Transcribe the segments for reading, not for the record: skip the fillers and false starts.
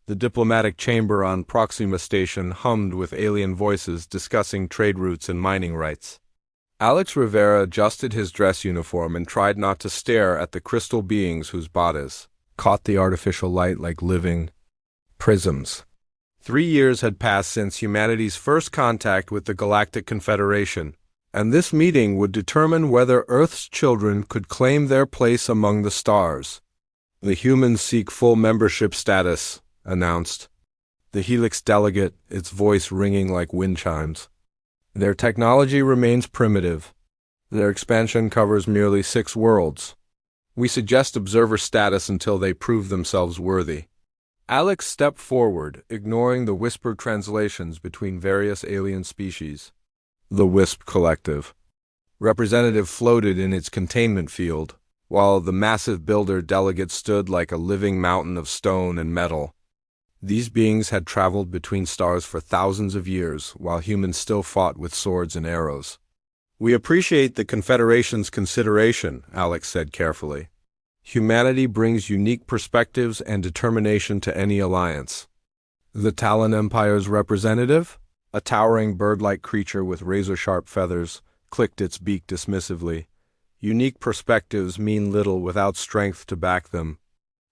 The diplomatic chamber on Proxima Station hummed with alien voices discussing trade routes and mining rights. Alex Rivera adjusted his dress uniform and tried not to stare at the crystal beings whose bodies caught the artificial light like living prisms. 3 years had passed since humanity's first contact with the Galactic Confederation, and this meeting would determine whether Earth's children could claim their place among the stars. The humans seek full membership status, announced the Helix delegate, its voice ringing like wind chimes. Their technology remains primitive. Their expansion covers merely 6 worlds. We suggest observer status until they prove themselves worthy. Alex stepped forward, ignoring the whispered translations between various alien species. The Wisp Collective. Representative floated in its containment field, while the massive builder delegate stood like a living mountain of stone and metal. These beings had traveled between stars for thousands of years, while humans still fought with swords and arrows. We appreciate the Confederation's consideration, Alex said carefully. Humanity brings unique perspectives and determination to any alliance. The Talon Empire's representative, a towering bird-like creature with razor-sharp feathers, clicked its beak dismissively. Unique perspectives mean little without strength to back them.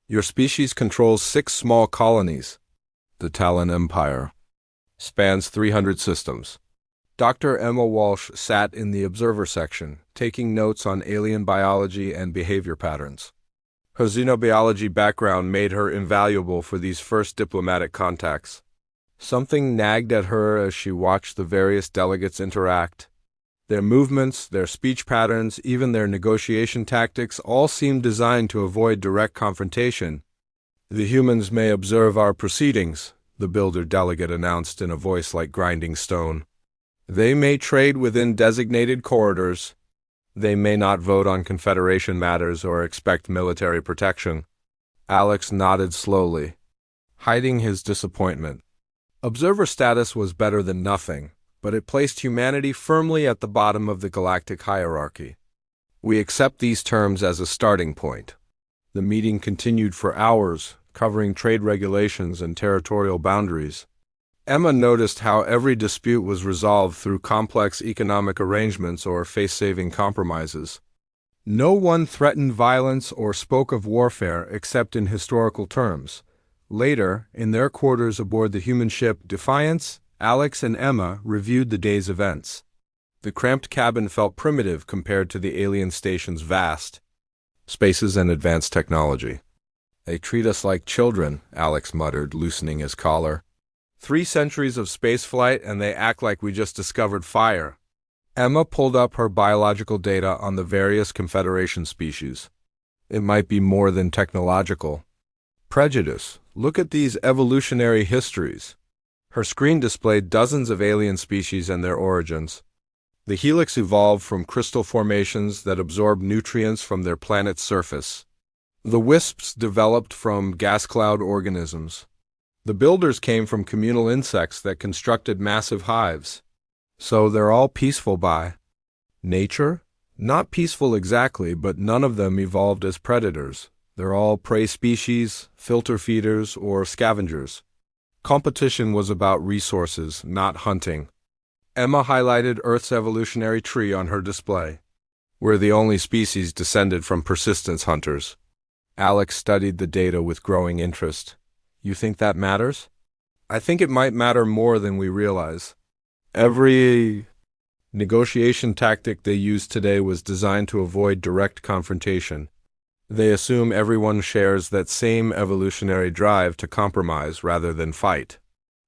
Your species controls 6 small colonies. The Talon Empire spans 300 systems. Dr. Emma Walsh sat in the observer section, taking notes on alien biology and behavior patterns. Her xenobiology background made her invaluable for these first diplomatic contacts. Something nagged at her as she watched the various delegates interact. Their movements, their speech patterns, even their negotiation tactics all seemed designed to avoid direct confrontation. The humans may observe our proceedings, the builder delegate announced in a voice like grinding stone. They may trade within designated corridors. They may not vote on Confederation matters or expect military protection. Alex nodded slowly, hiding his disappointment. Observer status was better than nothing, but it placed humanity firmly at the bottom of the galactic hierarchy. We accept these terms as a starting point. The meeting continued for hours, covering trade regulations and territorial boundaries. Emma noticed how every dispute was resolved through complex economic arrangements or face-saving compromises. No one threatened violence or spoke of warfare except in historical terms. Later, in their quarters aboard the human ship Defiance, Alex and Emma reviewed the day's events. The cramped cabin felt primitive compared to the alien station's vast spaces and advanced technology. They treat us like children, Alex muttered, loosening his collar. 3 centuries of spaceflight and they act like we just discovered fire. Emma pulled up her biological data on the various Confederation species. It might be more than technological. Prejudice. Look at these evolutionary histories. Her screen displayed dozens of alien species and their origins. The helix evolved from crystal formations that absorbed nutrients from their planet's surface. The wisps developed from gas cloud organisms. The builders came from communal insects that constructed massive hives. So they're all peaceful by nature? Not peaceful exactly, but none of them evolved as predators. They're all prey species, filter feeders, or scavengers. Competition was about resources, not hunting. Emma highlighted Earth's evolutionary tree on her display. We're the only species descended from persistence hunters. Alex studied the data with growing interest. You think that matters? I think it might matter more than we realize. Every negotiation tactic they use today was designed to avoid direct confrontation. They assume everyone shares that same evolutionary drive to compromise rather than fight.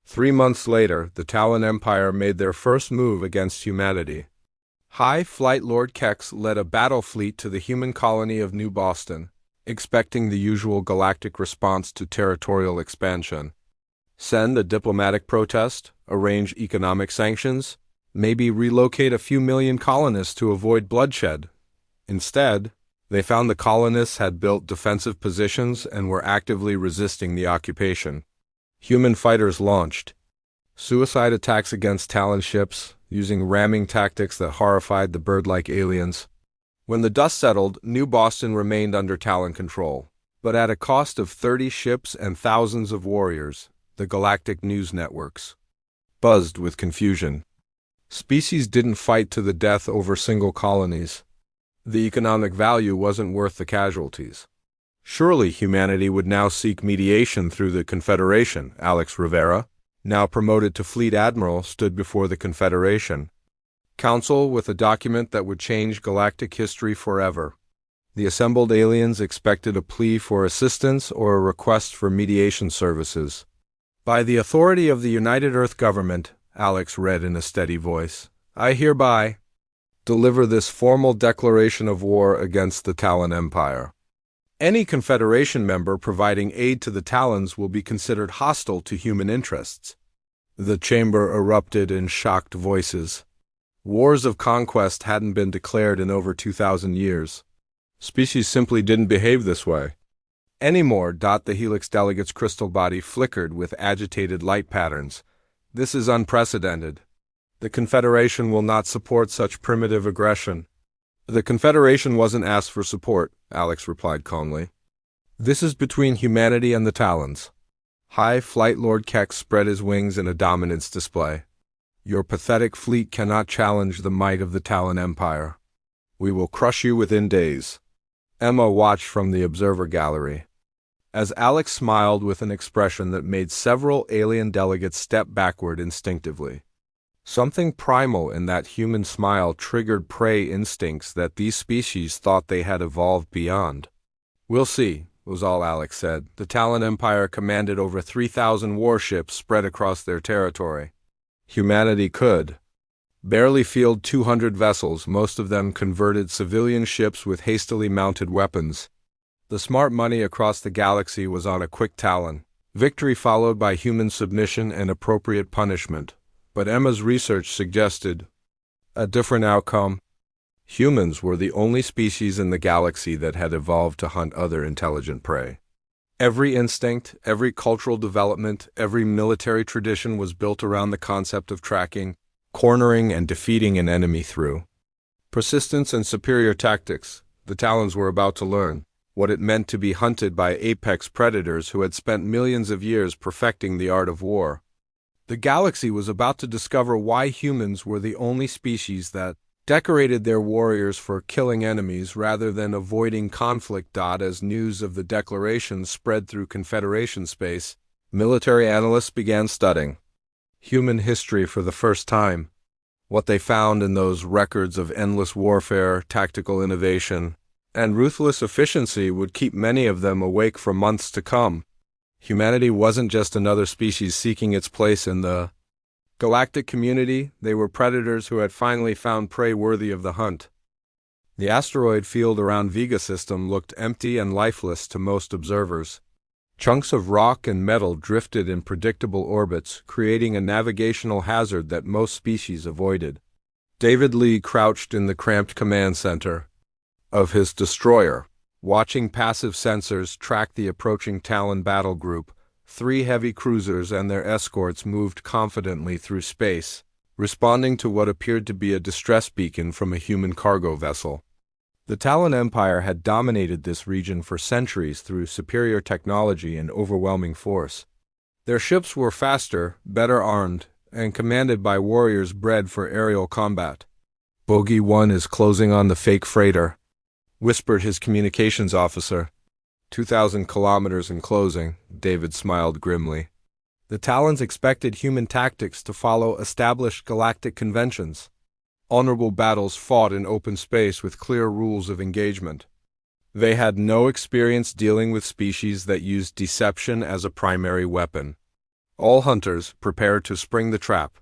3 months later, the Talon Empire made their first move against humanity. High Flight Lord Kex led a battle fleet to the human colony of New Boston, expecting the usual galactic response to territorial expansion. Send a diplomatic protest, arrange economic sanctions, maybe relocate a few million colonists to avoid bloodshed. Instead, they found the colonists had built defensive positions and were actively resisting the occupation. Human fighters launched suicide attacks against Talon ships, using ramming tactics that horrified the bird-like aliens. When the dust settled, New Boston remained under Talon control. but at a cost of 30 ships and thousands of warriors. The galactic news networks buzzed with confusion. Species didn't fight to the death over single colonies. The economic value wasn't worth the casualties. Surely humanity would now seek mediation through the Confederation. Alex Rivera, now promoted to Fleet Admiral, stood before the Confederation Council with a document that would change galactic history forever. The assembled aliens expected a plea for assistance or a request for mediation services. By the authority of the United Earth Government, Alex read in a steady voice, I hereby deliver this formal declaration of war against the Talon Empire. Any Confederation member providing aid to the Talons will be considered hostile to human interests. The chamber erupted in shocked voices. Wars of conquest hadn't been declared in over 2,000 years. Species simply didn't behave this way anymore. The Helix delegate's crystal body flickered with agitated light patterns. This is unprecedented. The Confederation will not support such primitive aggression. The Confederation wasn't asked for support, Alex replied calmly. This is between humanity and the Talons. High Flight Lord Keck spread his wings in a dominance display. Your pathetic fleet cannot challenge the might of the Talon Empire. We will crush you within days. Emma watched from the observer gallery. As Alex smiled with an expression that made several alien delegates step backward instinctively. Something primal in that human smile triggered prey instincts that these species thought they had evolved beyond. We'll see, was all Alex said. The Talon Empire commanded over 3,000 warships spread across their territory. Humanity could barely field 200 vessels, most of them converted civilian ships with hastily mounted weapons. The smart money across the galaxy was on a quick Talon. Victory followed by human submission and appropriate punishment. But Emma's research suggested a different outcome. Humans were the only species in the galaxy that had evolved to hunt other intelligent prey. Every instinct, every cultural development, every military tradition was built around the concept of tracking, cornering, and defeating an enemy through persistence and superior tactics. The Talons were about to learn what it meant to be hunted by apex predators who had spent millions of years perfecting the art of war. The galaxy was about to discover why humans were the only species that decorated their warriors for killing enemies rather than avoiding conflict. As news of the declaration spread through Confederation space, military analysts began studying human history for the first time. What they found in those records of endless warfare, tactical innovation, and ruthless efficiency would keep many of them awake for months to come. Humanity wasn't just another species seeking its place in the galactic community. They were predators who had finally found prey worthy of the hunt. The asteroid field around Vega system looked empty and lifeless to most observers. Chunks of rock and metal drifted in predictable orbits, creating a navigational hazard that most species avoided. David Lee crouched in the cramped command center of his destroyer, watching passive sensors track the approaching Talon battle group. 3 heavy cruisers and their escorts moved confidently through space, responding to what appeared to be a distress beacon from a human cargo vessel. The Talon Empire had dominated this region for centuries through superior technology and overwhelming force. Their ships were faster, better armed, and commanded by warriors bred for aerial combat. Bogey 1 is closing on the fake freighter, whispered his communications officer. 2,000 kilometers in closing, David smiled grimly. The Talons expected human tactics to follow established galactic conventions. Honorable battles fought in open space with clear rules of engagement. They had no experience dealing with species that used deception as a primary weapon. All hunters prepared to spring the trap.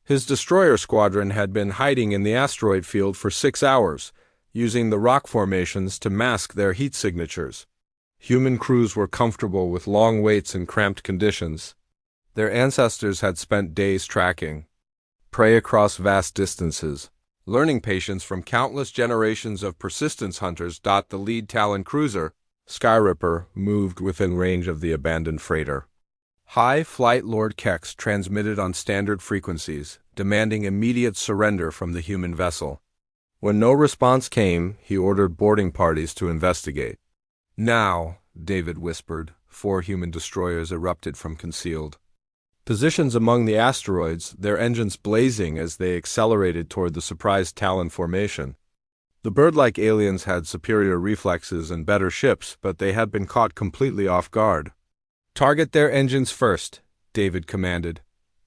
His destroyer squadron had been hiding in the asteroid field for 6 hours, using the rock formations to mask their heat signatures. Human crews were comfortable with long waits and cramped conditions. Their ancestors had spent days tracking prey across vast distances, learning patience from countless generations of persistence hunters. The lead Talon cruiser, Skyripper, moved within range of the abandoned freighter. High Flight Lord Kex transmitted on standard frequencies, demanding immediate surrender from the human vessel. When no response came, he ordered boarding parties to investigate. Now, David whispered. 4 human destroyers erupted from concealed positions among the asteroids, their engines blazing as they accelerated toward the surprise Talon formation. The bird-like aliens had superior reflexes and better ships, but they had been caught completely off guard. "Target their engines first," David commanded.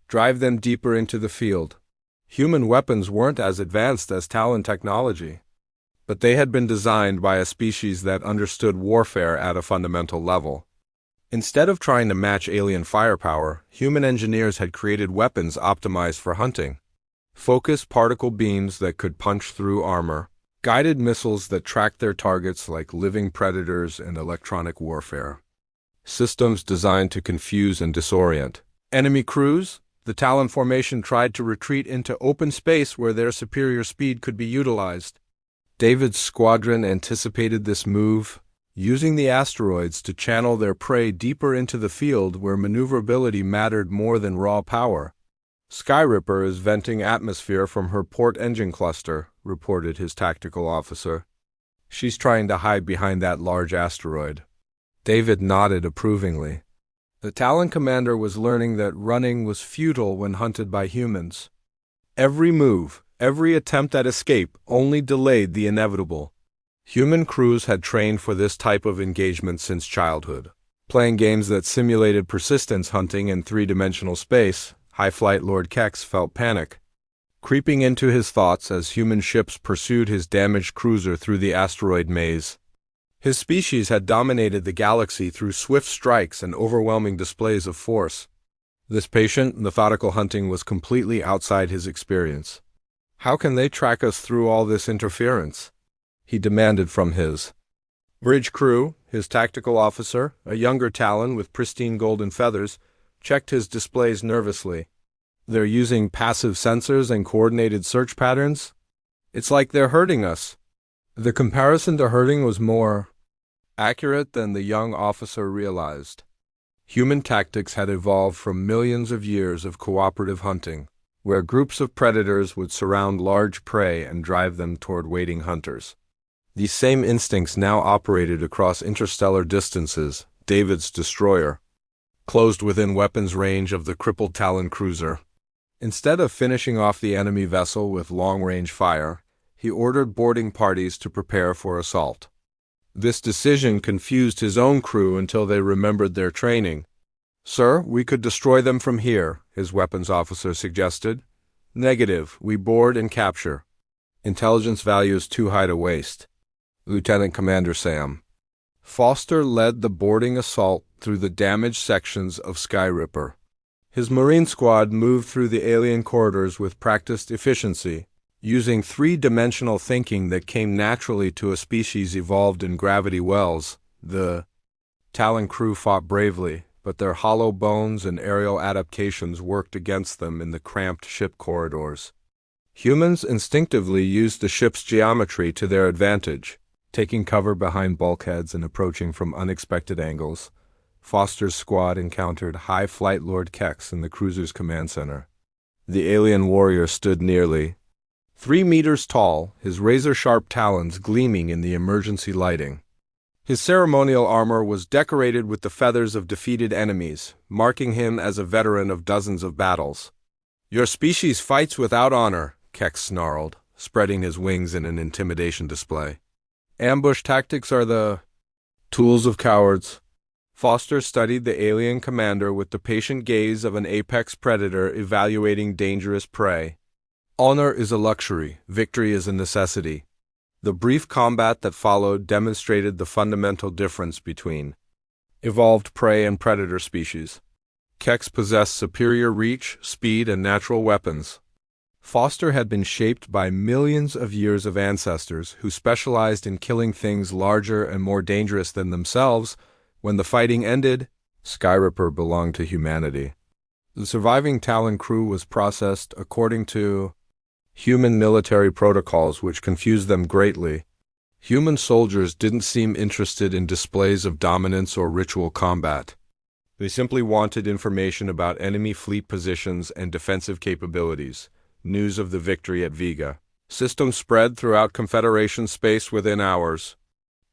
"Drive them deeper into the field." Human weapons weren't as advanced as Talon technology, but they had been designed by a species that understood warfare at a fundamental level. Instead of trying to match alien firepower, human engineers had created weapons optimized for hunting. Focused particle beams that could punch through armor, guided missiles that tracked their targets like living predators, and electronic warfare systems designed to confuse and disorient enemy crews. The Talon formation tried to retreat into open space where their superior speed could be utilized. David's squadron anticipated this move, using the asteroids to channel their prey deeper into the field where maneuverability mattered more than raw power. "Skyripper is venting atmosphere from her port engine cluster," reported his tactical officer. "She's trying to hide behind that large asteroid." David nodded approvingly. The Talon commander was learning that running was futile when hunted by humans. Every move, every attempt at escape only delayed the inevitable. Human crews had trained for this type of engagement since childhood. Playing games that simulated persistence hunting in 3-dimensional space, High Flight Lord Kex felt panic creeping into his thoughts as human ships pursued his damaged cruiser through the asteroid maze. His species had dominated the galaxy through swift strikes and overwhelming displays of force. This patient, methodical hunting was completely outside his experience. "How can they track us through all this interference?" he demanded from his bridge crew. His tactical officer, a younger Talon with pristine golden feathers, checked his displays nervously. "They're using passive sensors and coordinated search patterns? It's like they're hurting us." The comparison to hurting was more accurate than the young officer realized. Human tactics had evolved from millions of years of cooperative hunting, where groups of predators would surround large prey and drive them toward waiting hunters. These same instincts now operated across interstellar distances. David's destroyer closed within weapons range of the crippled Talon cruiser. Instead of finishing off the enemy vessel with long-range fire, he ordered boarding parties to prepare for assault. This decision confused his own crew until they remembered their training. "Sir, we could destroy them from here," his weapons officer suggested. "Negative, we board and capture. Intelligence value is too high to waste." Lieutenant Commander Sam Foster led the boarding assault through the damaged sections of Skyripper. His Marine squad moved through the alien corridors with practiced efficiency, using 3-dimensional thinking that came naturally to a species evolved in gravity wells. The Talon crew fought bravely, but their hollow bones and aerial adaptations worked against them in the cramped ship corridors. Humans instinctively used the ship's geometry to their advantage, taking cover behind bulkheads and approaching from unexpected angles. Foster's squad encountered High Flight Lord Kex in the cruiser's command center. The alien warrior stood nearly 3 meters tall, his razor-sharp talons gleaming in the emergency lighting. His ceremonial armor was decorated with the feathers of defeated enemies, marking him as a veteran of dozens of battles. "Your species fights without honor," Kex snarled, spreading his wings in an intimidation display. "Ambush tactics are the tools of cowards." Foster studied the alien commander with the patient gaze of an apex predator evaluating dangerous prey. "Honor is a luxury, victory is a necessity." The brief combat that followed demonstrated the fundamental difference between evolved prey and predator species. Kex possessed superior reach, speed, and natural weapons. Foster had been shaped by millions of years of ancestors who specialized in killing things larger and more dangerous than themselves. When the fighting ended, Skyripper belonged to humanity. The surviving Talon crew was processed according to human military protocols, which confused them greatly. Human soldiers didn't seem interested in displays of dominance or ritual combat. They simply wanted information about enemy fleet positions and defensive capabilities. News of the victory at Vega. Systems spread throughout Confederation space within hours.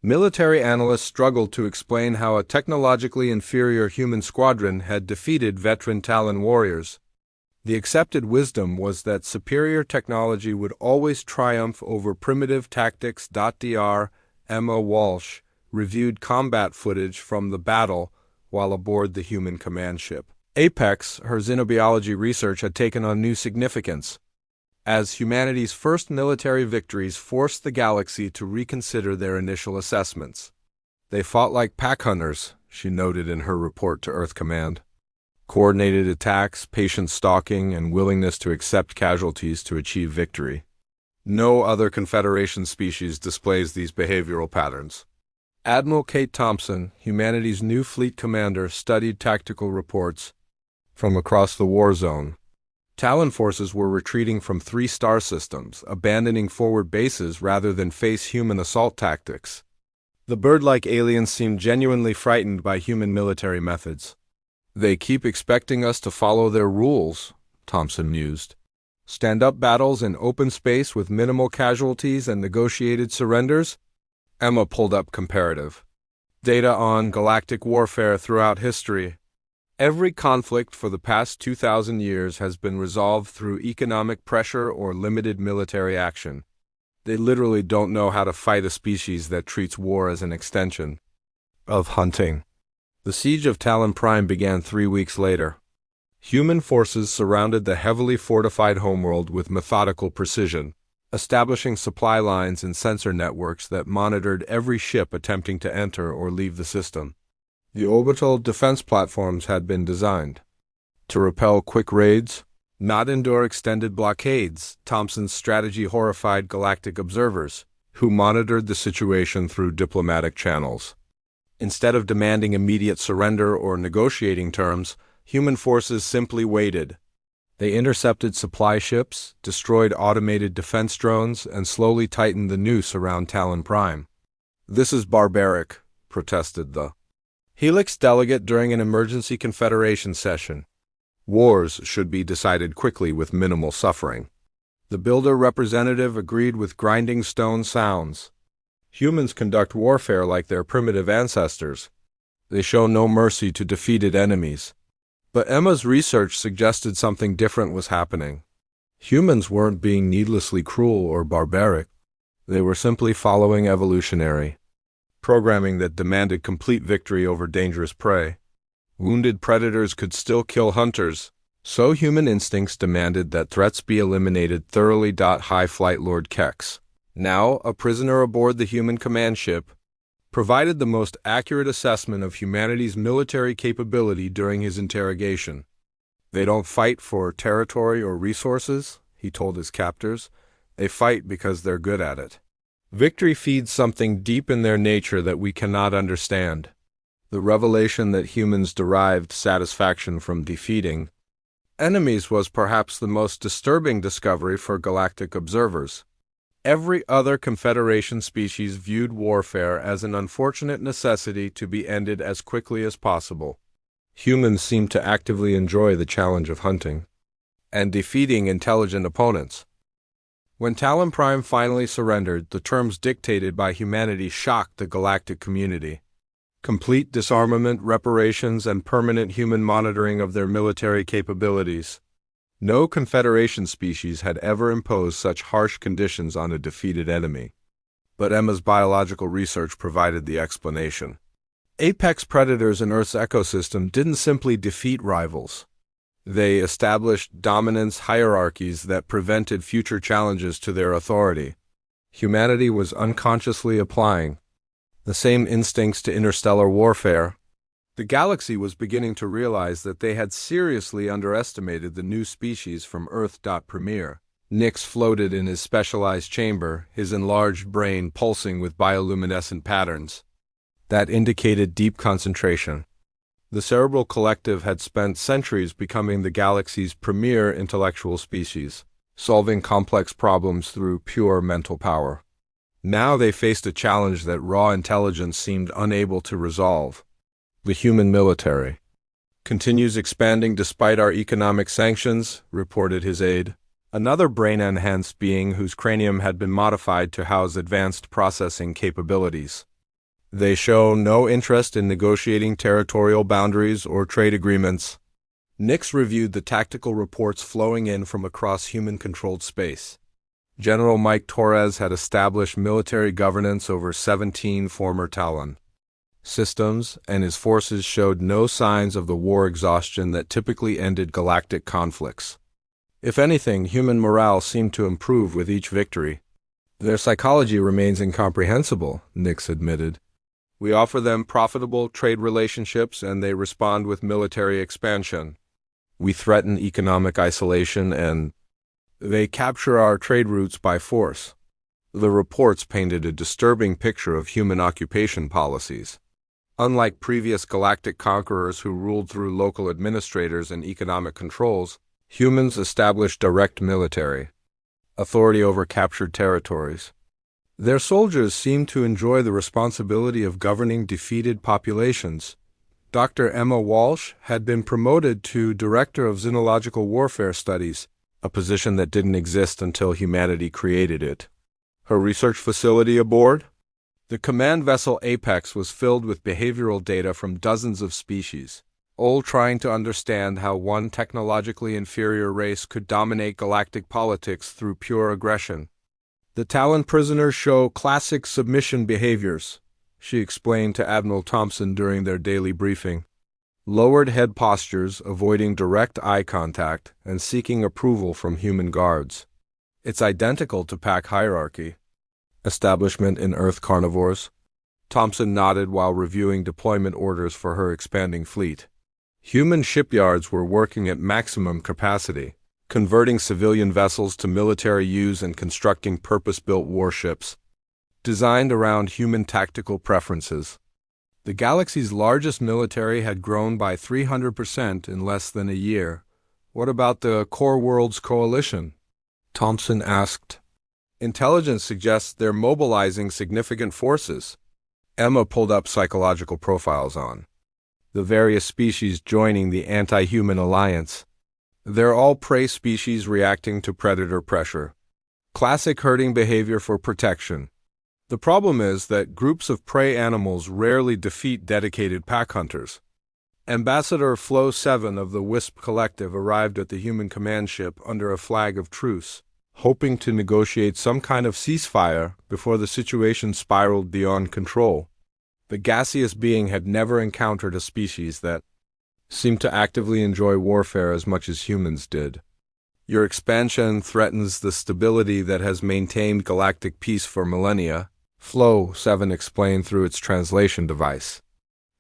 Military analysts struggled to explain how a technologically inferior human squadron had defeated veteran Talon warriors. The accepted wisdom was that superior technology would always triumph over primitive tactics. Dr. Emma Walsh reviewed combat footage from the battle while aboard the human command ship. Apex, her xenobiology research had taken on new significance, as humanity's first military victories forced the galaxy to reconsider their initial assessments. They fought like pack hunters, she noted in her report to Earth Command. Coordinated attacks, patient stalking, and willingness to accept casualties to achieve victory. No other Confederation species displays these behavioral patterns. Admiral Kate Thompson, humanity's new fleet commander, studied tactical reports from across the war zone. Talon forces were retreating from 3 star systems, abandoning forward bases rather than face human assault tactics. The bird-like aliens seemed genuinely frightened by human military methods. They keep expecting us to follow their rules, Thompson mused. Stand-up battles in open space with minimal casualties and negotiated surrenders? Emma pulled up comparative data on galactic warfare throughout history. Every conflict for the past 2,000 years has been resolved through economic pressure or limited military action. They literally don't know how to fight a species that treats war as an extension of hunting. The siege of Talon Prime began 3 weeks later. Human forces surrounded the heavily fortified homeworld with methodical precision, establishing supply lines and sensor networks that monitored every ship attempting to enter or leave the system. The orbital defense platforms had been designed to repel quick raids, not endure extended blockades. Thompson's strategy horrified galactic observers, who monitored the situation through diplomatic channels. Instead of demanding immediate surrender or negotiating terms, human forces simply waited. They intercepted supply ships, destroyed automated defense drones, and slowly tightened the noose around Talon Prime. "This is barbaric," protested the Helix delegate during an emergency Confederation session. "Wars should be decided quickly with minimal suffering." The Builder representative agreed with grinding stone sounds. Humans conduct warfare like their primitive ancestors. They show no mercy to defeated enemies. But Emma's research suggested something different was happening. Humans weren't being needlessly cruel or barbaric. They were simply following evolutionary programming that demanded complete victory over dangerous prey. Wounded predators could still kill hunters, so human instincts demanded that threats be eliminated thoroughly. High Flight Lord Kex, now a prisoner aboard the human command ship, provided the most accurate assessment of humanity's military capability during his interrogation. "They don't fight for territory or resources," he told his captors. "They fight because they're good at it. Victory feeds something deep in their nature that we cannot understand. The revelation that humans derived satisfaction from defeating enemies was perhaps the most disturbing discovery for galactic observers. Every other Confederation species viewed warfare as an unfortunate necessity to be ended as quickly as possible. Humans seemed to actively enjoy the challenge of hunting and defeating intelligent opponents. When Talon Prime finally surrendered, the terms dictated by humanity shocked the galactic community. Complete disarmament, reparations, and permanent human monitoring of their military capabilities. No Confederation species had ever imposed such harsh conditions on a defeated enemy. But Emma's biological research provided the explanation. Apex predators in Earth's ecosystem didn't simply defeat rivals. They established dominance hierarchies that prevented future challenges to their authority. Humanity was unconsciously applying the same instincts to interstellar warfare. The galaxy was beginning to realize that they had seriously underestimated the new species from Earth. Premier Nix floated in his specialized chamber, his enlarged brain pulsing with bioluminescent patterns that indicated deep concentration. The Cerebral Collective had spent centuries becoming the galaxy's premier intellectual species, solving complex problems through pure mental power. Now they faced a challenge that raw intelligence seemed unable to resolve. The human military continues expanding despite our economic sanctions, reported his aide, another brain-enhanced being whose cranium had been modified to house advanced processing capabilities. They show no interest in negotiating territorial boundaries or trade agreements. Nix reviewed the tactical reports flowing in from across human-controlled space. General Mike Torres had established military governance over 17 former Talon systems, and his forces showed no signs of the war exhaustion that typically ended galactic conflicts. If anything, human morale seemed to improve with each victory. Their psychology remains incomprehensible, Nix admitted. We offer them profitable trade relationships and they respond with military expansion. We threaten economic isolation and they capture our trade routes by force. The reports painted a disturbing picture of human occupation policies. Unlike previous galactic conquerors who ruled through local administrators and economic controls, humans established direct military authority over captured territories. Their soldiers seemed to enjoy the responsibility of governing defeated populations. Dr. Emma Walsh had been promoted to Director of Xenological Warfare Studies, a position that didn't exist until humanity created it. Her research facility aboard? The command vessel Apex was filled with behavioral data from dozens of species, all trying to understand how one technologically inferior race could dominate galactic politics through pure aggression. The Talon prisoners show classic submission behaviors, she explained to Admiral Thompson during their daily briefing. Lowered head postures, avoiding direct eye contact, and seeking approval from human guards. It's identical to pack hierarchy. Establishment in Earth carnivores. Thompson nodded while reviewing deployment orders for her expanding fleet. Human shipyards were working at maximum capacity, converting civilian vessels to military use and constructing purpose-built warships, designed around human tactical preferences. The galaxy's largest military had grown by 300% in less than a year. What about the Core Worlds Coalition? Thompson asked. Intelligence suggests they're mobilizing significant forces. Emma pulled up psychological profiles on the various species joining the anti-human alliance. They're all prey species reacting to predator pressure. Classic herding behavior for protection. The problem is that groups of prey animals rarely defeat dedicated pack hunters. Ambassador Flo 7 of the Wisp Collective arrived at the human command ship under a flag of truce, hoping to negotiate some kind of ceasefire before the situation spiraled beyond control. The gaseous being had never encountered a species that seemed to actively enjoy warfare as much as humans did. Your expansion threatens the stability that has maintained galactic peace for millennia, Flo 7 explained through its translation device.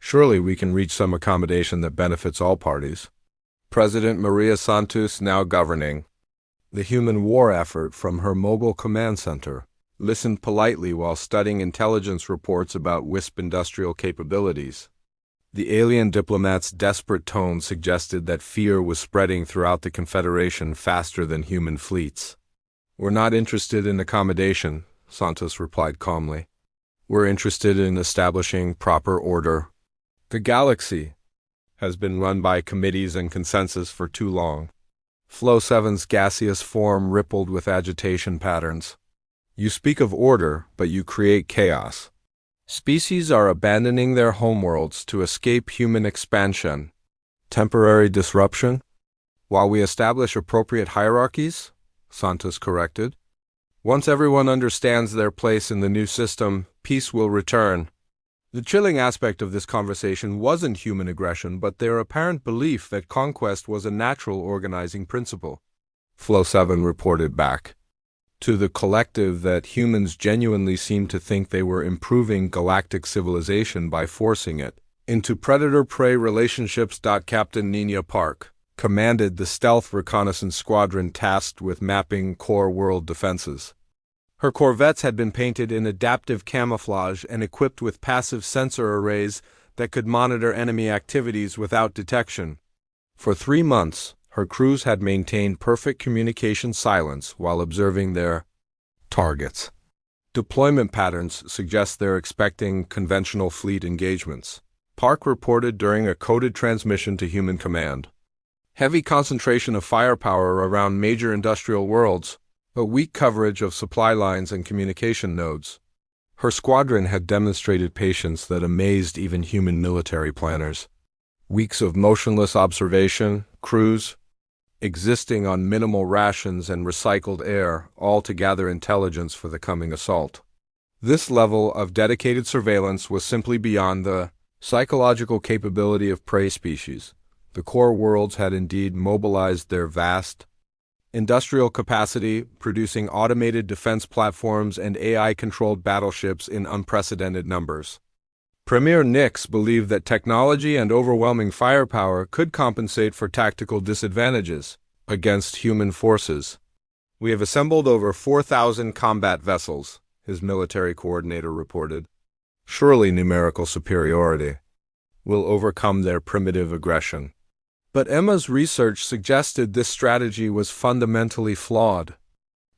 Surely we can reach some accommodation that benefits all parties. President Maria Santos now governing the human war effort from her mobile command center, listened politely while studying intelligence reports about Wisp industrial capabilities. The alien diplomat's desperate tone suggested that fear was spreading throughout the Confederation faster than human fleets. We're not interested in accommodation, Santos replied calmly. We're interested in establishing proper order. The galaxy has been run by committees and consensus for too long. Flo 7's gaseous form rippled with agitation patterns. You speak of order, but you create chaos. Species are abandoning their homeworlds to escape human expansion. Temporary disruption? While we establish appropriate hierarchies, Santos corrected. Once everyone understands their place in the new system, peace will return. The chilling aspect of this conversation wasn't human aggression, but their apparent belief that conquest was a natural organizing principle. Flo 7 reported back to the collective that humans genuinely seemed to think they were improving galactic civilization by forcing it into predator-prey relationships. Captain Nina Park commanded the stealth reconnaissance squadron tasked with mapping core world defenses. Her corvettes had been painted in adaptive camouflage and equipped with passive sensor arrays that could monitor enemy activities without detection. For 3 months, her crews had maintained perfect communication silence while observing their targets. Deployment patterns suggest they're expecting conventional fleet engagements. Park reported during a coded transmission to human command. Heavy concentration of firepower around major industrial worlds, but weak coverage of supply lines and communication nodes. Her squadron had demonstrated patience that amazed even human military planners. Weeks of motionless observation, crews existing on minimal rations and recycled air, all to gather intelligence for the coming assault. This level of dedicated surveillance was simply beyond the psychological capability of prey species. The core worlds had indeed mobilized their vast industrial capacity, producing automated defense platforms and AI-controlled battleships in unprecedented numbers. Premier Nix believed that technology and overwhelming firepower could compensate for tactical disadvantages against human forces. "We have assembled over 4,000 combat vessels," his military coordinator reported. "Surely numerical superiority will overcome their primitive aggression." But Emma's research suggested this strategy was fundamentally flawed.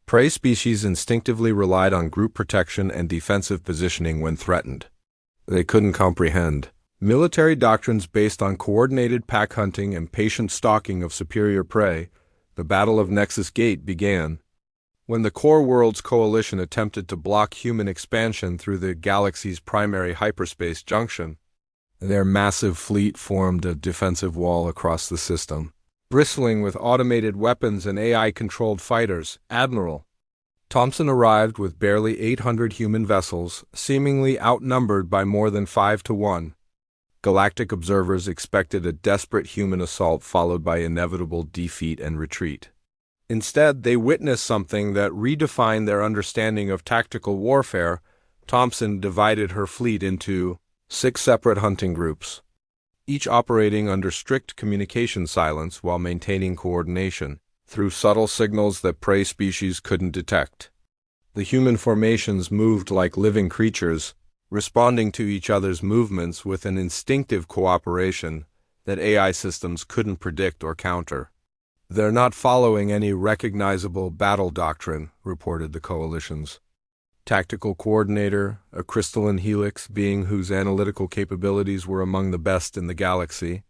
Prey species instinctively relied on group protection and defensive positioning when threatened. They couldn't comprehend military doctrines based on coordinated pack hunting and patient stalking of superior prey. The Battle of Nexus Gate began when the Core Worlds Coalition attempted to block human expansion through the galaxy's primary hyperspace junction. Their massive fleet formed a defensive wall across the system, bristling with automated weapons and AI-controlled fighters. Admiral Thompson arrived with barely 800 human vessels, seemingly outnumbered by more than 5 to 1. Galactic observers expected a desperate human assault followed by inevitable defeat and retreat. Instead, they witnessed something that redefined their understanding of tactical warfare. Thompson divided her fleet into 6 separate hunting groups, each operating under strict communication silence while maintaining coordination through subtle signals that prey species couldn't detect. The human formations moved like living creatures, responding to each other's movements with an instinctive cooperation that AI systems couldn't predict or counter. "They're not following any recognizable battle doctrine," reported the coalition's tactical coordinator, a crystalline helix being whose analytical capabilities were among the best in the galaxy.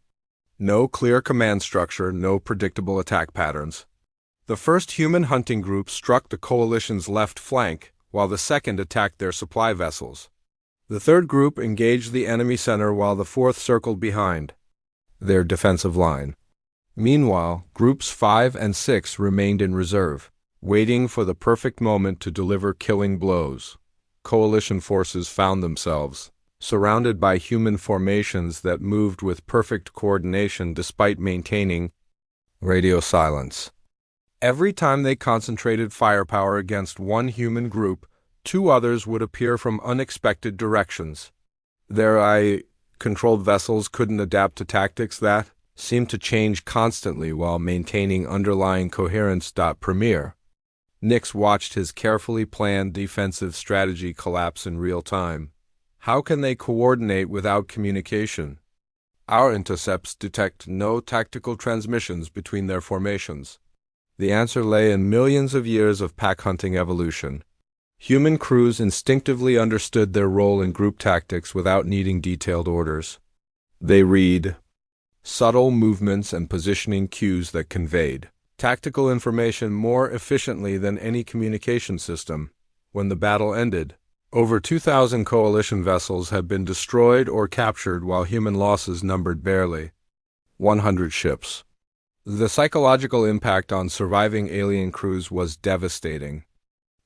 "No clear command structure, no predictable attack patterns." The first human hunting group struck the coalition's left flank, while the second attacked their supply vessels. The third group engaged the enemy center while the fourth circled behind their defensive line. Meanwhile, Groups 5 and 6 remained in reserve, waiting for the perfect moment to deliver killing blows. Coalition forces found themselves surrounded by human formations that moved with perfect coordination despite maintaining radio silence. Every time they concentrated firepower against one human group, 2 others would appear from unexpected directions. Their AI-controlled vessels couldn't adapt to tactics that seemed to change constantly while maintaining underlying coherence. Premier Nix watched his carefully planned defensive strategy collapse in real time. How can they coordinate without communication? Our intercepts detect no tactical transmissions between their formations. The answer lay in millions of years of pack hunting evolution. Human crews instinctively understood their role in group tactics without needing detailed orders. They read subtle movements and positioning cues that conveyed tactical information more efficiently than any communication system. When the battle ended, over 2,000 coalition vessels had been destroyed or captured while human losses numbered barely 100 ships. The psychological impact on surviving alien crews was devastating.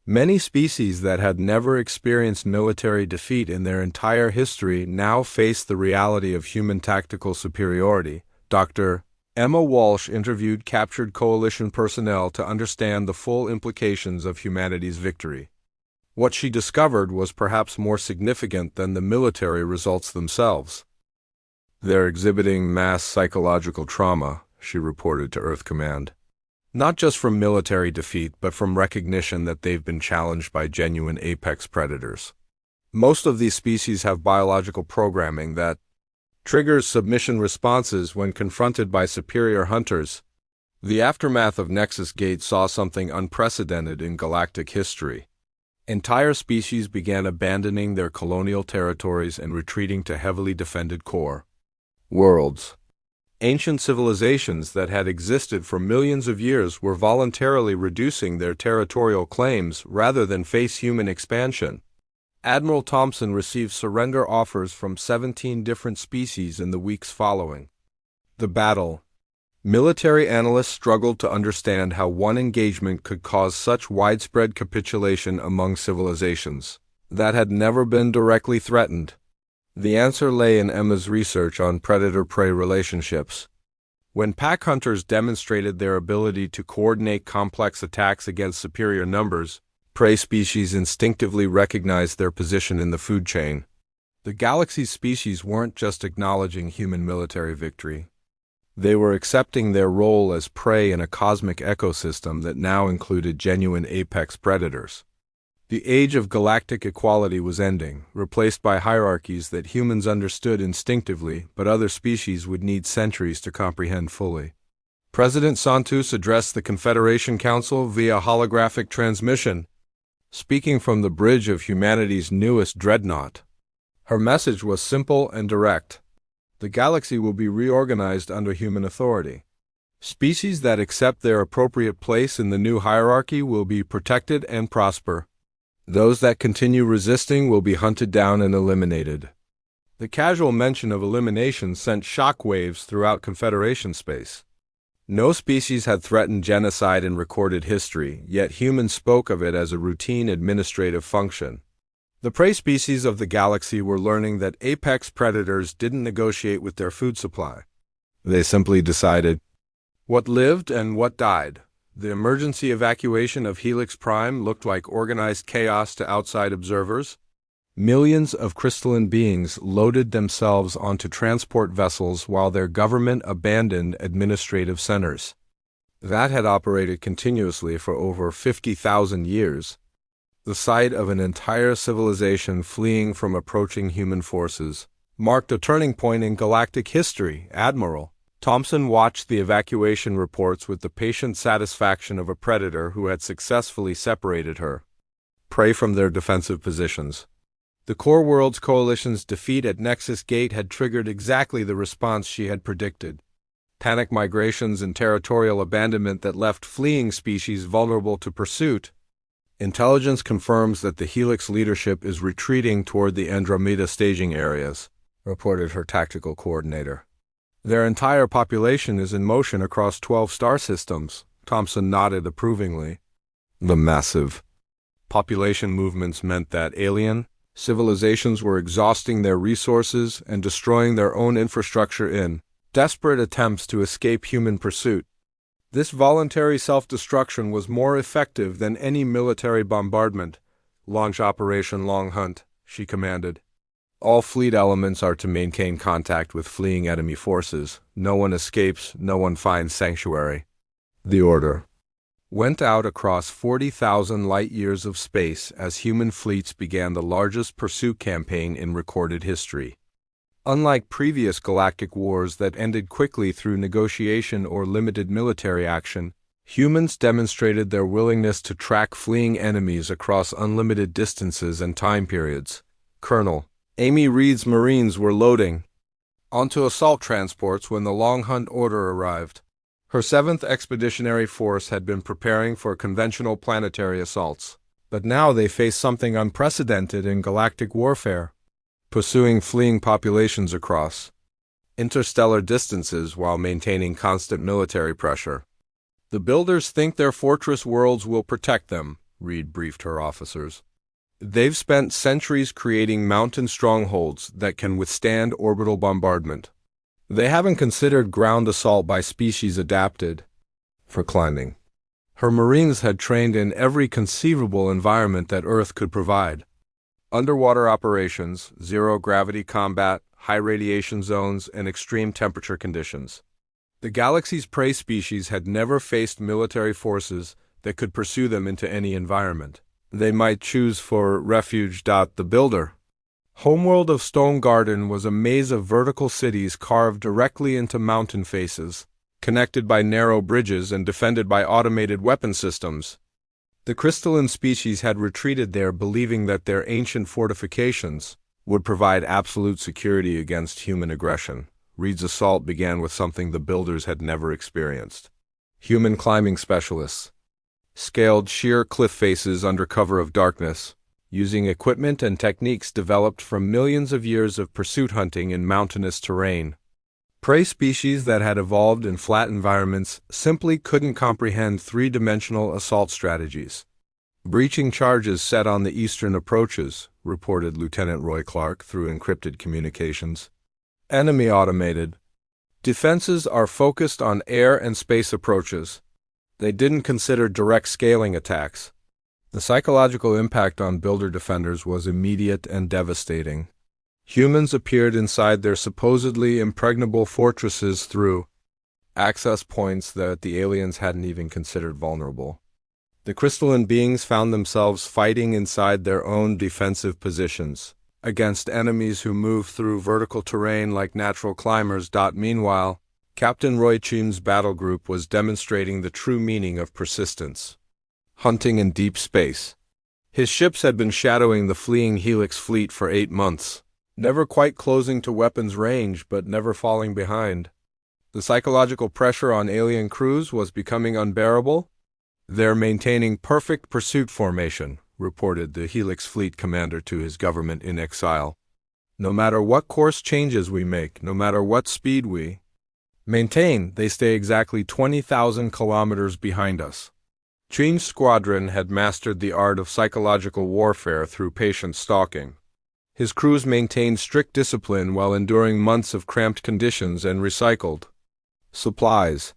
Many species that had never experienced military defeat in their entire history now faced the reality of human tactical superiority. Dr. Emma Walsh interviewed captured coalition personnel to understand the full implications of humanity's victory. What she discovered was perhaps more significant than the military results themselves. "They're exhibiting mass psychological trauma," she reported to Earth Command. "Not just from military defeat, but from recognition that they've been challenged by genuine apex predators. Most of these species have biological programming that triggers submission responses when confronted by superior hunters." The aftermath of Nexus Gate saw something unprecedented in galactic history. Entire species began abandoning their colonial territories and retreating to heavily defended core worlds. Ancient civilizations that had existed for millions of years were voluntarily reducing their territorial claims rather than face human expansion. Admiral Thompson received surrender offers from 17 different species in the weeks following the battle. Military analysts struggled to understand how one engagement could cause such widespread capitulation among civilizations that had never been directly threatened. The answer lay in Emma's research on predator-prey relationships. When pack hunters demonstrated their ability to coordinate complex attacks against superior numbers, prey species instinctively recognized their position in the food chain. The galaxy's species weren't just acknowledging human military victory. They were accepting their role as prey in a cosmic ecosystem that now included genuine apex predators. The age of galactic equality was ending, replaced by hierarchies that humans understood instinctively, but other species would need centuries to comprehend fully. President Santos addressed the Confederation Council via holographic transmission, speaking from the bridge of humanity's newest dreadnought. Her message was simple and direct. The galaxy will be reorganized under human authority. Species that accept their appropriate place in the new hierarchy will be protected and prosper. Those that continue resisting will be hunted down and eliminated. The casual mention of elimination sent shockwaves throughout Confederation space. No species had threatened genocide in recorded history, yet humans spoke of it as a routine administrative function. The prey species of the galaxy were learning that apex predators didn't negotiate with their food supply. They simply decided what lived and what died. The emergency evacuation of Helix Prime looked like organized chaos to outside observers. Millions of crystalline beings loaded themselves onto transport vessels while their government abandoned administrative centers. That had operated continuously for over 50,000 years. The sight of an entire civilization fleeing from approaching human forces marked a turning point in galactic history. Admiral Thompson watched the evacuation reports with the patient satisfaction of a predator who had successfully separated her prey from their defensive positions. The Core Worlds Coalition's defeat at Nexus Gate had triggered exactly the response she had predicted. Panic migrations and territorial abandonment that left fleeing species vulnerable to pursuit. Intelligence confirms that the Helix leadership is retreating toward the Andromeda staging areas, reported her tactical coordinator. Their entire population is in motion across 12 star systems. Thompson nodded approvingly. The massive population movements meant that alien civilizations were exhausting their resources and destroying their own infrastructure in desperate attempts to escape human pursuit. This voluntary self-destruction was more effective than any military bombardment. Launch Operation Long Hunt, she commanded. All fleet elements are to maintain contact with fleeing enemy forces. No one escapes, no one finds sanctuary. The order went out across 40,000 light-years of space as human fleets began the largest pursuit campaign in recorded history. Unlike previous galactic wars that ended quickly through negotiation or limited military action, humans demonstrated their willingness to track fleeing enemies across unlimited distances and time periods. Colonel Amy Reed's Marines were loading onto assault transports when the Long Hunt order arrived. Her 7th Expeditionary Force had been preparing for conventional planetary assaults, but now they faced something unprecedented in galactic warfare. Pursuing fleeing populations across interstellar distances while maintaining constant military pressure. The builders think their fortress worlds will protect them, Reed briefed her officers. They've spent centuries creating mountain strongholds that can withstand orbital bombardment. They haven't considered ground assault by species adapted for climbing. Her Marines had trained in every conceivable environment that Earth could provide. Underwater operations, zero-gravity combat, high radiation zones, and extreme temperature conditions. The galaxy's prey species had never faced military forces that could pursue them into any environment. They might choose for refuge. The builder homeworld of Stone Garden was a maze of vertical cities carved directly into mountain faces, connected by narrow bridges and defended by automated weapon systems. The crystalline species had retreated there believing that their ancient fortifications would provide absolute security against human aggression. Reed's assault began with something the builders had never experienced. Human climbing specialists scaled sheer cliff faces under cover of darkness, using equipment and techniques developed from millions of years of pursuit hunting in mountainous terrain. Prey species that had evolved in flat environments simply couldn't comprehend three-dimensional assault strategies. Breaching charges set on the eastern approaches, reported Lieutenant Roy Clark through encrypted communications. Enemy automated. Defenses are focused on air and space approaches. They didn't consider direct scaling attacks. The psychological impact on builder defenders was immediate and devastating. Humans appeared inside their supposedly impregnable fortresses through access points that the aliens hadn't even considered vulnerable. The crystalline beings found themselves fighting inside their own defensive positions, against enemies who moved through vertical terrain like natural climbers. Meanwhile, Captain Roy Chim's battle group was demonstrating the true meaning of persistence. Hunting in deep space. His ships had been shadowing the fleeing Helix fleet for 8 months, never quite closing to weapons range but never falling behind. The psychological pressure on alien crews was becoming unbearable. "They're maintaining perfect pursuit formation," reported the Helix fleet commander to his government in exile. "No matter what course changes we make, no matter what speed we maintain, they stay exactly 20,000 kilometers behind us." Chim's squadron had mastered the art of psychological warfare through patient stalking. His crews maintained strict discipline while enduring months of cramped conditions and recycled supplies.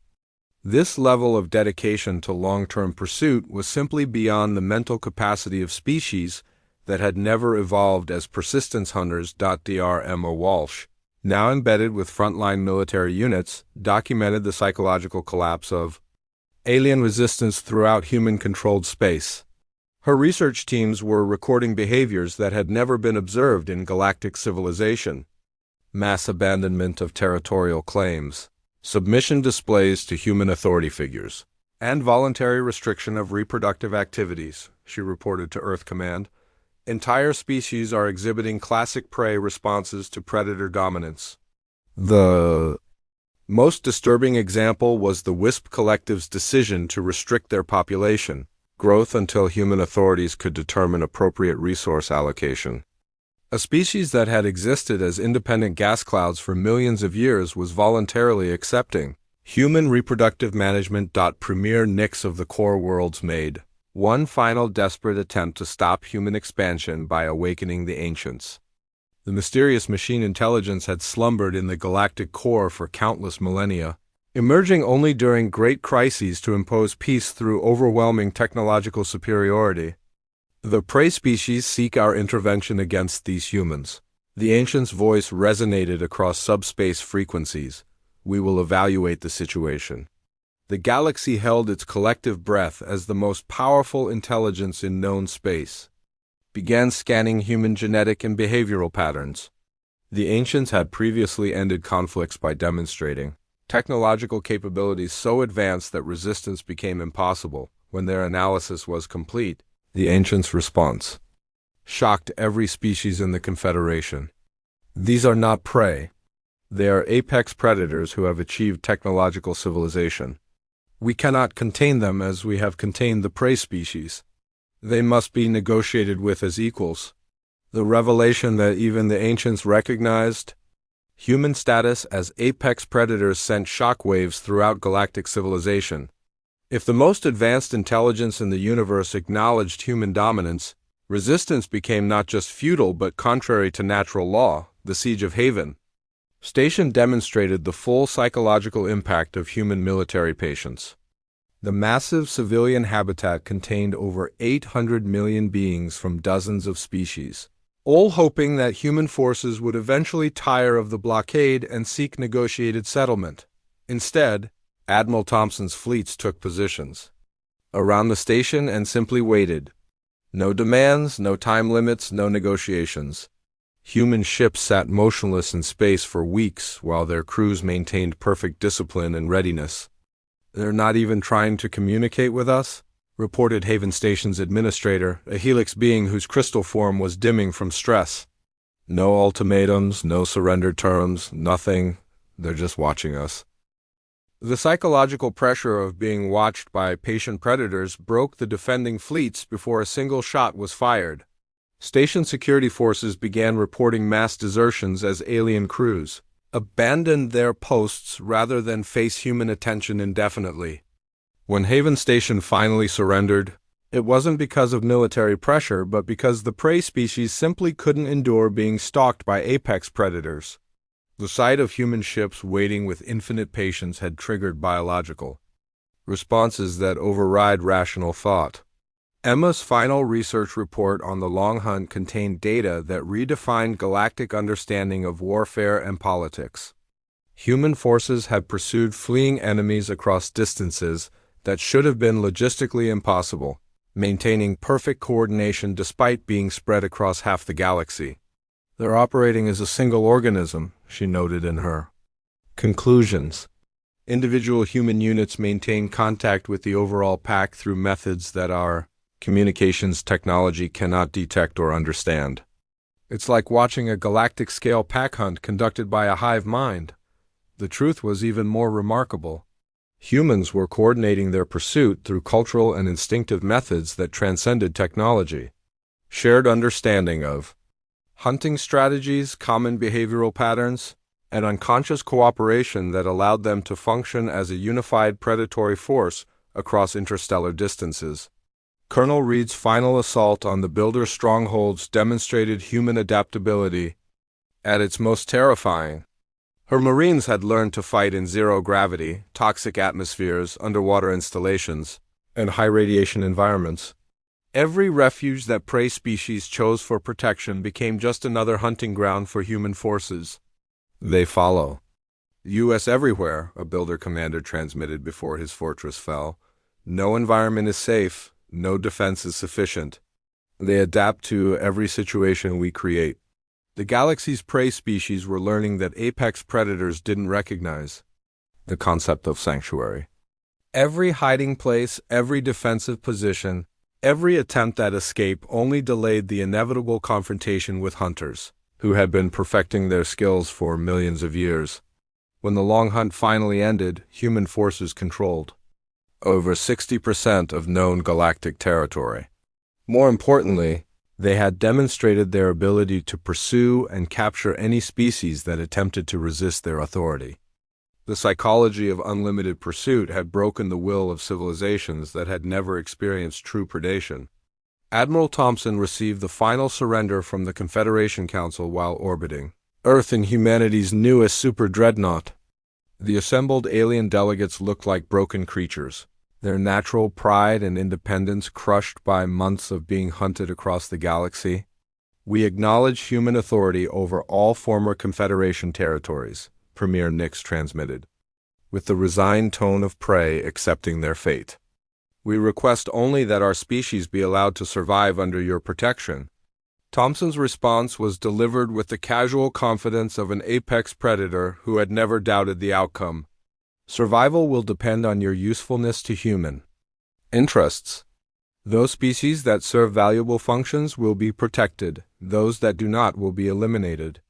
This level of dedication to long-term pursuit was simply beyond the mental capacity of species that had never evolved as persistence hunters. Dr. Emma Walsh, now embedded with frontline military units, documented the psychological collapse of alien resistance throughout human-controlled space. Her research teams were recording behaviors that had never been observed in galactic civilization: mass abandonment of territorial claims, submission displays to human authority figures, and voluntary restriction of reproductive activities, she reported to Earth Command. Entire species are exhibiting classic prey responses to predator dominance. The most disturbing example was the WISP Collective's decision to restrict their population growth until human authorities could determine appropriate resource allocation. A species that had existed as independent gas clouds for millions of years was voluntarily accepting human reproductive management. Premier Nix of the core worlds made one final desperate attempt to stop human expansion by awakening the ancients. The mysterious machine intelligence had slumbered in the galactic core for countless millennia, emerging only during great crises to impose peace through overwhelming technological superiority. The prey species seek our intervention against these humans. The ancient's voice resonated across subspace frequencies. We will evaluate the situation. The galaxy held its collective breath as the most powerful intelligence in known space began scanning human genetic and behavioral patterns. The ancients had previously ended conflicts by demonstrating technological capabilities so advanced that resistance became impossible. When their analysis was complete, the ancients' response shocked every species in the Confederation. These are not prey. They are apex predators who have achieved technological civilization. We cannot contain them as we have contained the prey species. They must be negotiated with as equals. The revelation that even the ancients recognized human status as apex predators sent shockwaves throughout galactic civilization. If the most advanced intelligence in the universe acknowledged human dominance, resistance became not just futile but contrary to natural law. The Siege of Haven Station demonstrated the full psychological impact of human military patience. The massive civilian habitat contained over 800 million beings from dozens of species, all hoping that human forces would eventually tire of the blockade and seek negotiated settlement. Instead, Admiral Thompson's fleets took positions around the station and simply waited. No demands, no time limits, no negotiations. Human ships sat motionless in space for weeks while their crews maintained perfect discipline and readiness. "They're not even trying to communicate with us," reported Haven Station's administrator, a Helix being whose crystal form was dimming from stress. "No ultimatums, no surrender terms, nothing. They're just watching us." The psychological pressure of being watched by patient predators broke the defending fleets before a single shot was fired. Station security forces began reporting mass desertions as alien crews abandoned their posts rather than face human attention indefinitely. When Haven Station finally surrendered, it wasn't because of military pressure, but because the prey species simply couldn't endure being stalked by apex predators. The sight of human ships waiting with infinite patience had triggered biological responses that override rational thought. Emma's final research report on the Long Hunt contained data that redefined galactic understanding of warfare and politics. Human forces had pursued fleeing enemies across distances that should have been logistically impossible, maintaining perfect coordination despite being spread across half the galaxy. They're operating as a single organism, she noted in her conclusions. Individual human units maintain contact with the overall pack through methods that our communications technology cannot detect or understand. It's like watching a galactic-scale pack hunt conducted by a hive mind. The truth was even more remarkable. Humans were coordinating their pursuit through cultural and instinctive methods that transcended technology. Shared understanding of hunting strategies, common behavioral patterns, and unconscious cooperation that allowed them to function as a unified predatory force across interstellar distances. Colonel Reed's final assault on the Builder strongholds demonstrated human adaptability at its most terrifying. Her Marines had learned to fight in zero-gravity, toxic atmospheres, underwater installations, and high-radiation environments. Every refuge that prey species chose for protection became just another hunting ground for human forces. They follow. U.S. everywhere, a Builder commander transmitted before his fortress fell. No environment is safe, no defense is sufficient. They adapt to every situation we create. The galaxy's prey species were learning that apex predators didn't recognize the concept of sanctuary. Every hiding place, every defensive position, every attempt at escape only delayed the inevitable confrontation with hunters, who had been perfecting their skills for millions of years. When the Long Hunt finally ended, human forces controlled over 60% of known galactic territory. More importantly, they had demonstrated their ability to pursue and capture any species that attempted to resist their authority. The psychology of unlimited pursuit had broken the will of civilizations that had never experienced true predation. Admiral Thompson received the final surrender from the Confederation Council while orbiting Earth in humanity's newest super dreadnought. The assembled alien delegates looked like broken creatures, their natural pride and independence crushed by months of being hunted across the galaxy. We acknowledge human authority over all former Confederation territories, Premier Nix transmitted, with the resigned tone of prey accepting their fate. We request only that our species be allowed to survive under your protection. Thompson's response was delivered with the casual confidence of an apex predator who had never doubted the outcome. Survival will depend on your usefulness to human interests. Those species that serve valuable functions will be protected. Those that do not will be eliminated.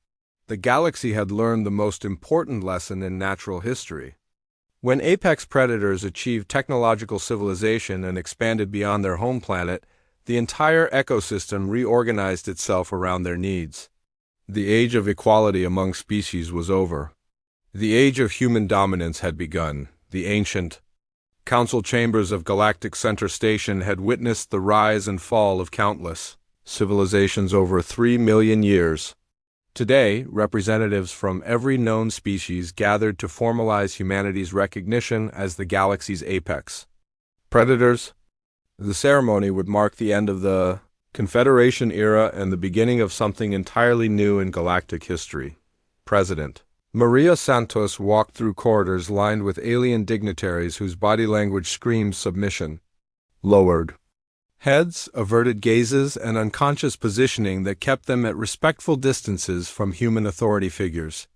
The galaxy had learned the most important lesson in natural history. When apex predators achieved technological civilization and expanded beyond their home planet, the entire ecosystem reorganized itself around their needs. The age of equality among species was over. The age of human dominance had begun. The ancient council chambers of Galactic Center Station had witnessed the rise and fall of countless civilizations over 3 million years. Today, representatives from every known species gathered to formalize humanity's recognition as the galaxy's apex predators. The ceremony would mark the end of the Confederation era and the beginning of something entirely new in galactic history. President Maria Santos walked through corridors lined with alien dignitaries whose body language screamed submission. Lowered heads, averted gazes, and unconscious positioning that kept them at respectful distances from human authority figures.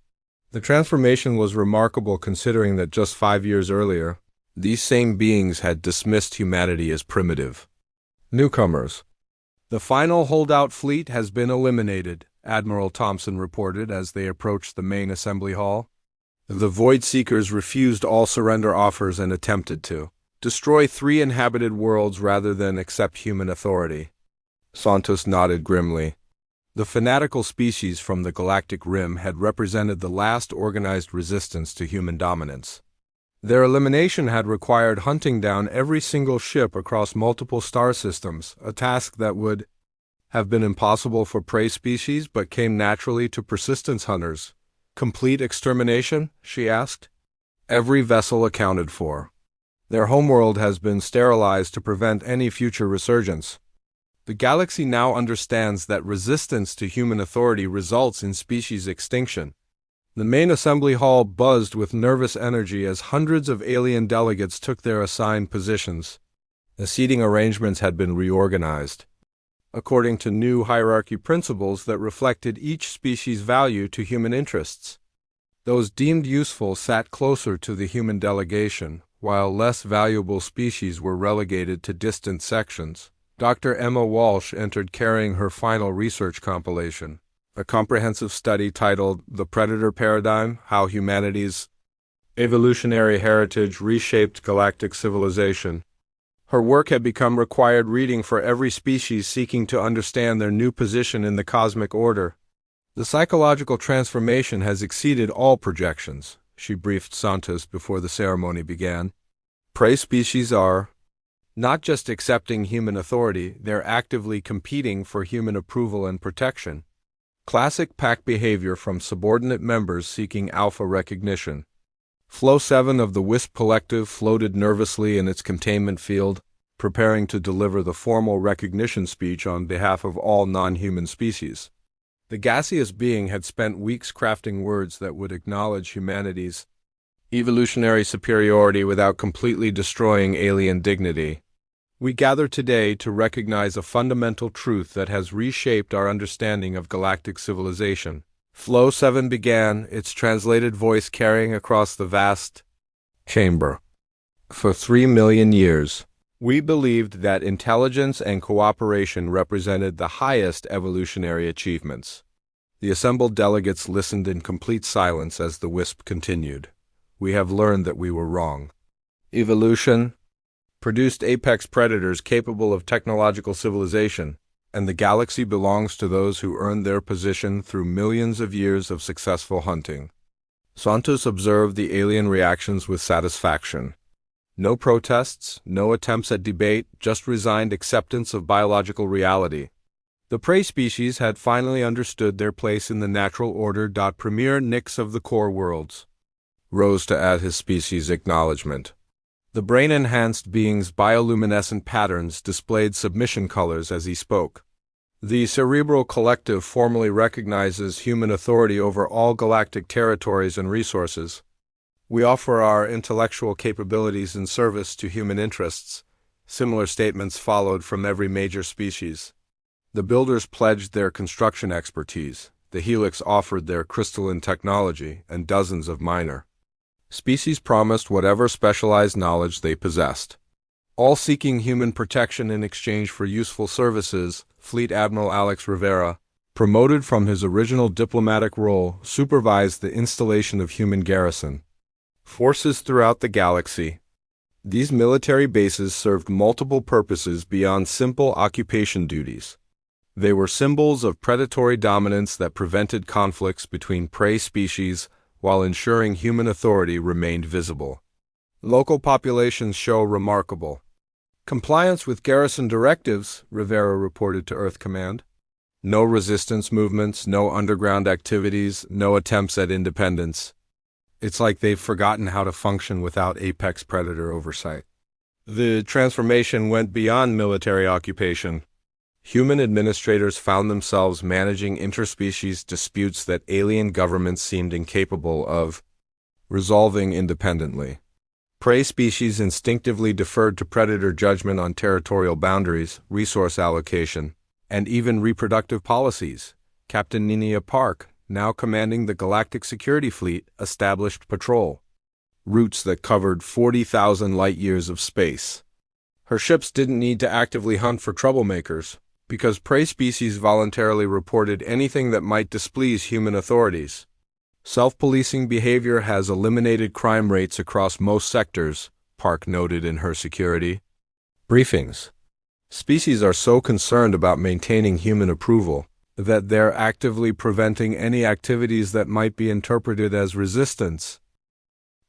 The transformation was remarkable considering that just 5 years earlier, these same beings had dismissed humanity as primitive. Newcomers. The final holdout fleet has been eliminated, Admiral Thompson reported as they approached the main assembly hall. The Void Seekers refused all surrender offers and attempted to destroy 3 inhabited worlds rather than accept human authority. Santos nodded grimly. The fanatical species from the galactic rim had represented the last organized resistance to human dominance. Their elimination had required hunting down every single ship across multiple star systems, a task that would have been impossible for prey species but came naturally to persistence hunters. Complete extermination? She asked. Every vessel accounted for. Their homeworld has been sterilized to prevent any future resurgence. The galaxy now understands that resistance to human authority results in species extinction. The main assembly hall buzzed with nervous energy as hundreds of alien delegates took their assigned positions. The seating arrangements had been reorganized according to new hierarchy principles that reflected each species' value to human interests. Those deemed useful sat closer to the human delegation, while less valuable species were relegated to distant sections. Dr. Emma Walsh entered carrying her final research compilation, a comprehensive study titled The Predator Paradigm: How Humanity's Evolutionary Heritage Reshaped Galactic Civilization. Her work had become required reading for every species seeking to understand their new position in the cosmic order. The psychological transformation has exceeded all projections, she briefed Santos before the ceremony began. Prey species are not just accepting human authority, they're actively competing for human approval and protection. Classic pack behavior from subordinate members seeking alpha recognition. Flow 7 of the Wisp Collective floated nervously in its containment field, preparing to deliver the formal recognition speech on behalf of all non-human species. The gaseous being had spent weeks crafting words that would acknowledge humanity's evolutionary superiority without completely destroying alien dignity. We gather today to recognize a fundamental truth that has reshaped our understanding of galactic civilization. Flow 7 began, its translated voice carrying across the vast chamber. For 3 million years, we believed that intelligence and cooperation represented the highest evolutionary achievements. The assembled delegates listened in complete silence as the wisp continued. We have learned that we were wrong. Evolution produced apex predators capable of technological civilization, and the galaxy belongs to those who earned their position through millions of years of successful hunting. Santos observed the alien reactions with satisfaction. No protests, no attempts at debate, just resigned acceptance of biological reality. The prey species had finally understood their place in the natural order. Premier Nix of the core worlds rose to add his species' acknowledgement. The brain-enhanced being's bioluminescent patterns displayed submission colors as he spoke. The Cerebral Collective formally recognizes human authority over all galactic territories and resources. We offer our intellectual capabilities in service to human interests. Similar statements followed from every major species. The Builders pledged their construction expertise. The Helix offered their crystalline technology, and dozens of minor species promised whatever specialized knowledge they possessed. All seeking human protection in exchange for useful services. Fleet Admiral Alex Rivera, promoted from his original diplomatic role, supervised the installation of human garrison forces throughout the galaxy. These military bases served multiple purposes beyond simple occupation duties. They were symbols of predatory dominance that prevented conflicts between prey species while ensuring human authority remained visible. Local populations show remarkable compliance with garrison directives, Rivera reported to Earth Command. No resistance movements, no underground activities, no attempts at independence. It's like they've forgotten how to function without apex predator oversight. The transformation went beyond military occupation. Human administrators found themselves managing interspecies disputes that alien governments seemed incapable of resolving independently. Prey species instinctively deferred to predator judgment on territorial boundaries, resource allocation, and even reproductive policies. Captain Ninia Park, now commanding the Galactic Security Fleet, established patrol routes that covered 40,000 light-years of space. Her ships didn't need to actively hunt for troublemakers, because prey species voluntarily reported anything that might displease human authorities. Self-policing behavior has eliminated crime rates across most sectors, Park noted in her security briefings. Species are so concerned about maintaining human approval that they're actively preventing any activities that might be interpreted as resistance.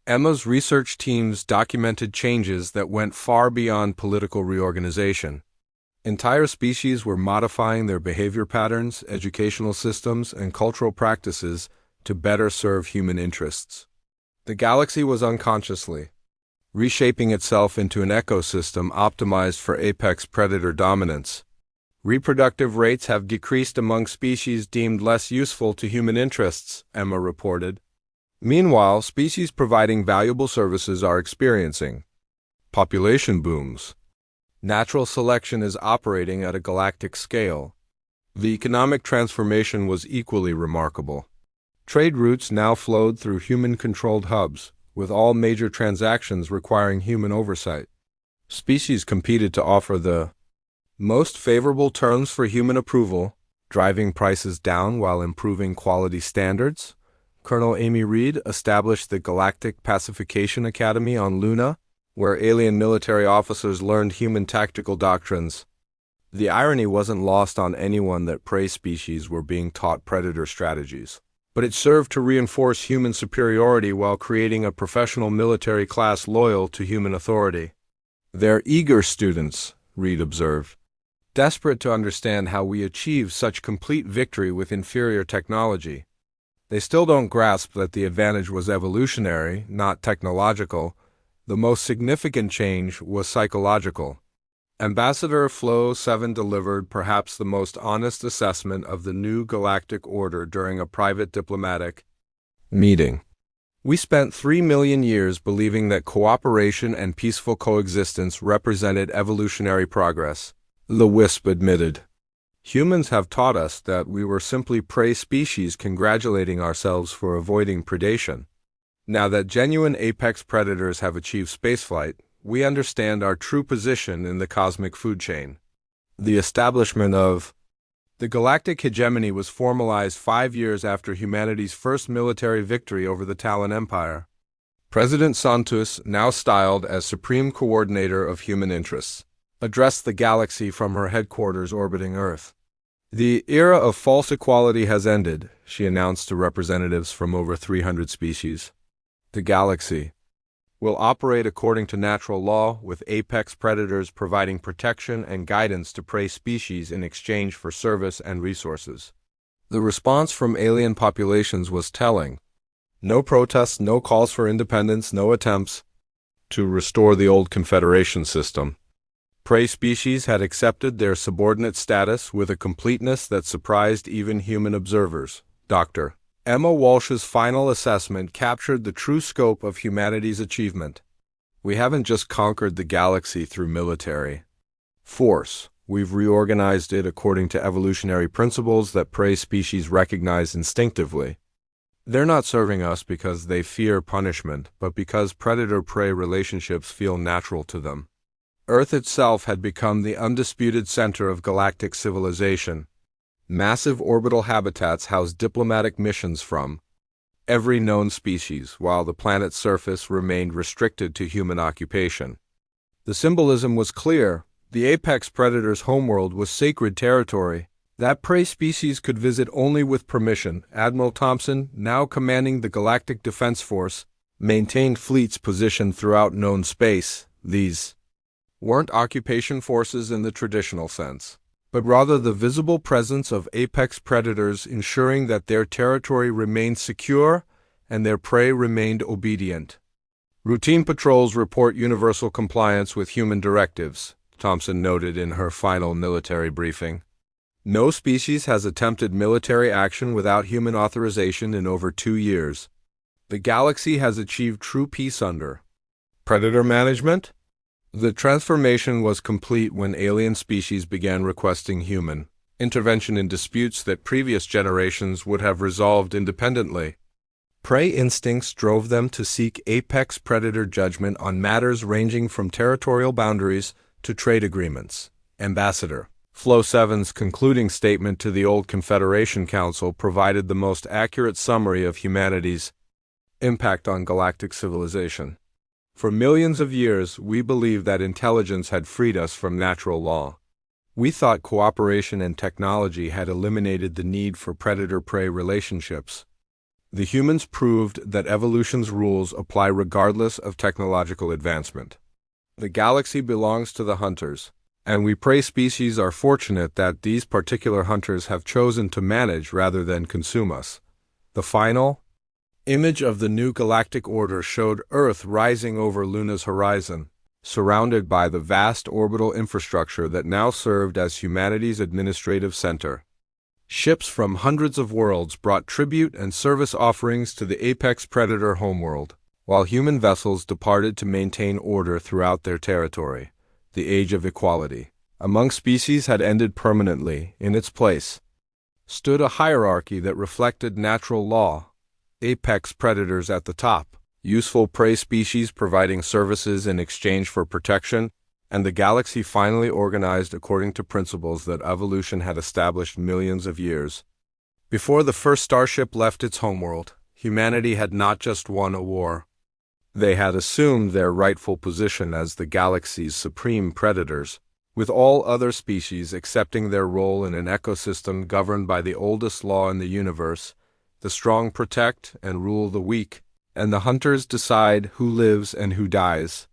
Emma's research teams documented changes that went far beyond political reorganization. Entire species were modifying their behavior patterns, educational systems, and cultural practices to better serve human interests. The galaxy was unconsciously reshaping itself into an ecosystem optimized for apex predator dominance. Reproductive rates have decreased among species deemed less useful to human interests, Emma reported. Meanwhile, species providing valuable services are experiencing population booms. Natural selection is operating at a galactic scale. The economic transformation was equally remarkable. Trade routes now flowed through human-controlled hubs, with all major transactions requiring human oversight. Species competed to offer the most favorable terms for human approval, driving prices down while improving quality standards. Colonel Amy Reed established the Galactic Pacification Academy on Luna, where alien military officers learned human tactical doctrines. The irony wasn't lost on anyone that prey species were being taught predator strategies, but it served to reinforce human superiority while creating a professional military class loyal to human authority. "They're eager students," Reed observed, "desperate to understand how we achieve such complete victory with inferior technology. They still don't grasp that the advantage was evolutionary, not technological. The most significant change was psychological." Ambassador Flo 7 delivered perhaps the most honest assessment of the new galactic order during a private diplomatic meeting. "We spent 3 million years believing that cooperation and peaceful coexistence represented evolutionary progress," the WISP admitted. "Humans have taught us that we were simply prey species congratulating ourselves for avoiding predation. Now that genuine apex predators have achieved spaceflight, we understand our true position in the cosmic food chain." The establishment of the galactic hegemony was formalized 5 years after humanity's first military victory over the Talon Empire. President Santos, now styled as Supreme Coordinator of Human Interests, addressed the galaxy from her headquarters orbiting Earth. "The era of false equality has ended," she announced to representatives from over 300 species. "The galaxy will operate according to natural law, with apex predators providing protection and guidance to prey species in exchange for service and resources." The response from alien populations was telling. No protests, no calls for independence, no attempts to restore the old Confederation system. Prey species had accepted their subordinate status with a completeness that surprised even human observers. Dr. Emma Walsh's final assessment captured the true scope of humanity's achievement. "We haven't just conquered the galaxy through military force. We've reorganized it according to evolutionary principles that prey species recognize instinctively. They're not serving us because they fear punishment, but because predator-prey relationships feel natural to them." Earth itself had become the undisputed center of galactic civilization. Massive orbital habitats housed diplomatic missions from every known species, while the planet's surface remained restricted to human occupation. The symbolism was clear. The apex predator's homeworld was sacred territory that prey species could visit only with permission. Admiral Thompson, now commanding the Galactic Defense Force, maintained fleets positioned throughout known space. These weren't occupation forces in the traditional sense, but rather the visible presence of apex predators ensuring that their territory remained secure and their prey remained obedient. "Routine patrols report universal compliance with human directives," Thompson noted in her final military briefing. "No species has attempted military action without human authorization in over 2 years. The galaxy has achieved true peace under predator management." The transformation was complete when alien species began requesting human intervention in disputes that previous generations would have resolved independently. Prey instincts drove them to seek apex predator judgment on matters ranging from territorial boundaries to trade agreements. Ambassador Flo 7's concluding statement to the old Confederation Council provided the most accurate summary of humanity's impact on galactic civilization. "For millions of years, we believed that intelligence had freed us from natural law. We thought cooperation and technology had eliminated the need for predator-prey relationships. The humans proved that evolution's rules apply regardless of technological advancement. The galaxy belongs to the hunters, and we prey species are fortunate that these particular hunters have chosen to manage rather than consume us. The final image of the new galactic order showed Earth rising over Luna's horizon, surrounded by the vast orbital infrastructure that now served as humanity's administrative center. Ships from hundreds of worlds brought tribute and service offerings to the apex predator homeworld, while human vessels departed to maintain order throughout their territory. The age of equality among species had ended permanently. In its place stood a hierarchy that reflected natural law. Apex predators at the top, useful prey species providing services in exchange for protection, and the galaxy finally organized according to principles that evolution had established millions of years. Before the first starship left its homeworld, humanity had not just won a war. They had assumed their rightful position as the galaxy's supreme predators, with all other species accepting their role in an ecosystem governed by the oldest law in the universe: the strong protect and rule the weak, and the hunters decide who lives and who dies.